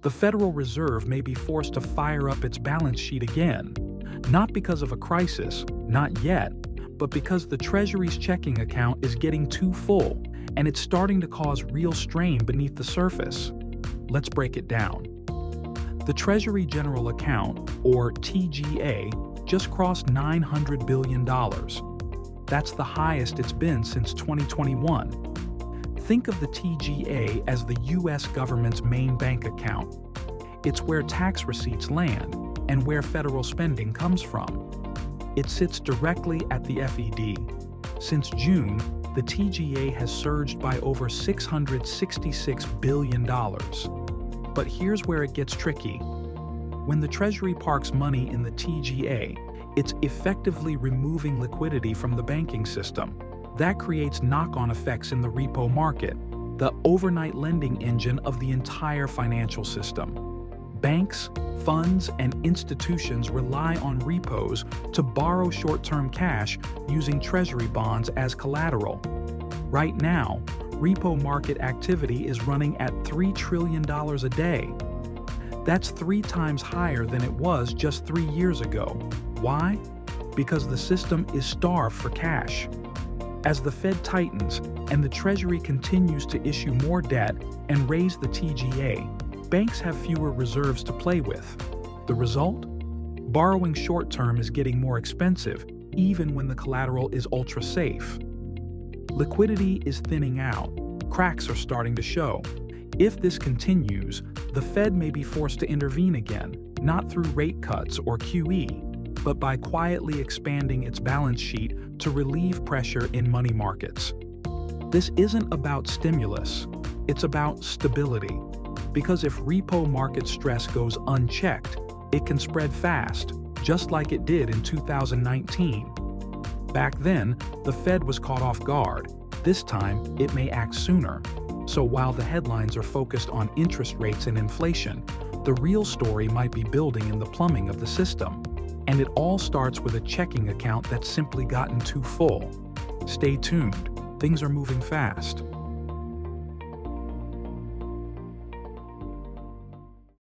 the Federal Reserve may be forced to fire up its balance sheet again, not because of a crisis, not yet, but because the Treasury's checking account is getting too full and it's starting to cause real strain beneath the surface. Let's break it down. The Treasury General Account, or TGA, just crossed $900 billion. That's the highest it's been since 2021. Think of the TGA as the U.S. government's main bank account. It's where tax receipts land and where federal spending comes from. It sits directly at the FED. Since June, the TGA has surged by over $666 billion. But here's where it gets tricky. When the Treasury parks money in the TGA, it's effectively removing liquidity from the banking system. That creates knock-on effects in the repo market, the overnight lending engine of the entire financial system. Banks, funds, and institutions rely on repos to borrow short-term cash using Treasury bonds as collateral. Right now, repo market activity is running at $3 trillion a day. That's 3 times higher than it was just 3 years ago. Why? Because the system is starved for cash. As the Fed tightens and the Treasury continues to issue more debt and raise the TGA, banks have fewer reserves to play with. The result? Borrowing short-term is getting more expensive, even when the collateral is ultra-safe. Liquidity is thinning out. Cracks are starting to show. If this continues, the Fed may be forced to intervene again, not through rate cuts or QE, but by quietly expanding its balance sheet to relieve pressure in money markets. This isn't about stimulus, it's about stability. Because if repo market stress goes unchecked, it can spread fast, just like it did in 2019. Back then, the Fed was caught off guard. This time, it may act sooner. So while the headlines are focused on interest rates and inflation, the real story might be building in the plumbing of the system. And it all starts with a checking account that's simply gotten too full. Stay tuned. Things are moving fast.